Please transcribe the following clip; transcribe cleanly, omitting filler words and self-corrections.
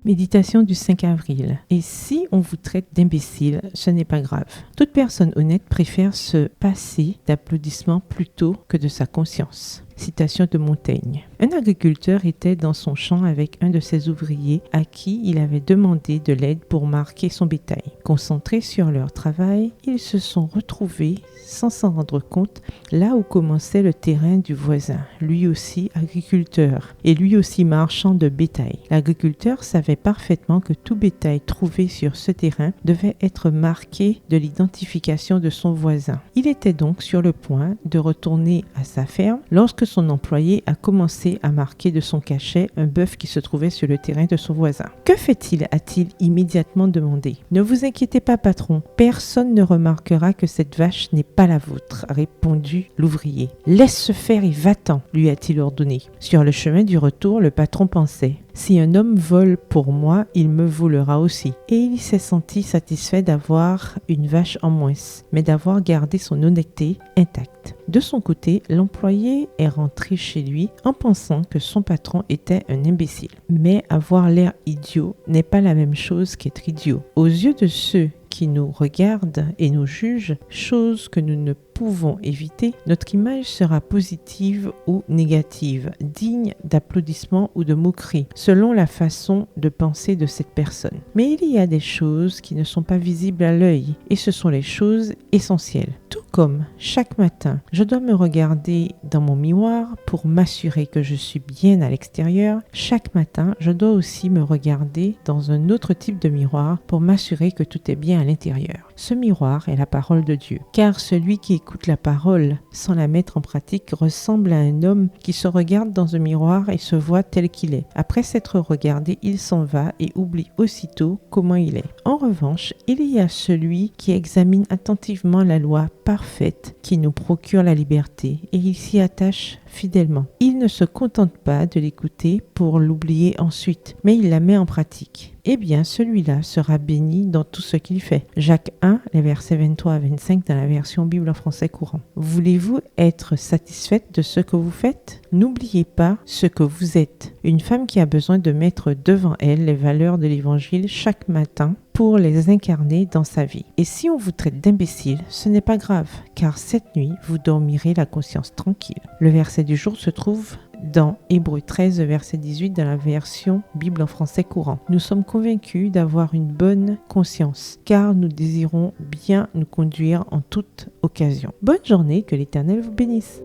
Méditation du 5 avril. Et si on vous traite d'imbécile, ce n'est pas grave. Toute personne honnête préfère se passer d'applaudissements plutôt que de sa conscience. Citation de Montaigne. Un agriculteur était dans son champ avec un de ses ouvriers à qui il avait demandé de l'aide pour marquer son bétail. Concentrés sur leur travail, ils se sont retrouvés, sans s'en rendre compte, là où commençait le terrain du voisin, lui aussi agriculteur, et lui aussi marchand de bétail. L'agriculteur savait parfaitement que tout bétail trouvé sur ce terrain devait être marqué de l'identification de son voisin. Il était donc sur le point de retourner à sa ferme lorsque son employé a commencé à marquer de son cachet un bœuf qui se trouvait sur le terrain de son voisin. « Que fait-il » a-t-il immédiatement demandé. « Ne vous inquiétez pas, patron, personne ne remarquera que cette vache n'est pas la vôtre, » a répondu l'ouvrier. « Laisse faire et va-t'en, » lui a-t-il ordonné. Sur le chemin du retour, le patron pensait « Si un homme vole pour moi, il me volera aussi. » Et il s'est senti satisfait d'avoir une vache en moins, mais d'avoir gardé son honnêteté intacte. De son côté, l'employé est rentré chez lui en pensant que son patron était un imbécile. Mais avoir l'air idiot n'est pas la même chose qu'être idiot. Aux yeux de ceux qui nous regardent et nous jugent, chose que nous ne pouvons éviter, notre image sera positive ou négative, digne d'applaudissements ou de moqueries, selon la façon de penser de cette personne. Mais il y a des choses qui ne sont pas visibles à l'œil, et ce sont les choses essentielles. Tout comme chaque matin, je dois me regarder dans mon miroir pour m'assurer que je suis bien à l'extérieur, chaque matin, je dois aussi me regarder dans un autre type de miroir pour m'assurer que tout est bien à l'intérieur. Ce miroir est la parole de Dieu, car celui qui écoute la parole sans la mettre en pratique ressemble à un homme qui se regarde dans un miroir et se voit tel qu'il est. Après s'être regardé, il s'en va et oublie aussitôt comment il est. En revanche, il y a celui qui examine attentivement la loi parfaite qui nous procure la liberté et il s'y attache fidèlement. Il ne se contente pas de l'écouter pour l'oublier ensuite, mais il la met en pratique. Eh bien, celui-là sera béni dans tout ce qu'il fait. Jacques 1, les versets 23 à 25 dans la version Bible en français courant. Voulez-vous être satisfaite de ce que vous faites? N'oubliez pas ce que vous êtes. Une femme qui a besoin de mettre devant elle les valeurs de l'Évangile chaque matin pour les incarner dans sa vie. Et si on vous traite d'imbécile, ce n'est pas grave, car cette nuit, vous dormirez la conscience tranquille. Le verset du jour se trouve dans Hébreux 13, verset 18, dans la version Bible en français courant. Nous sommes convaincus d'avoir une bonne conscience, car nous désirons bien nous conduire en toute occasion. Bonne journée, que l'Éternel vous bénisse.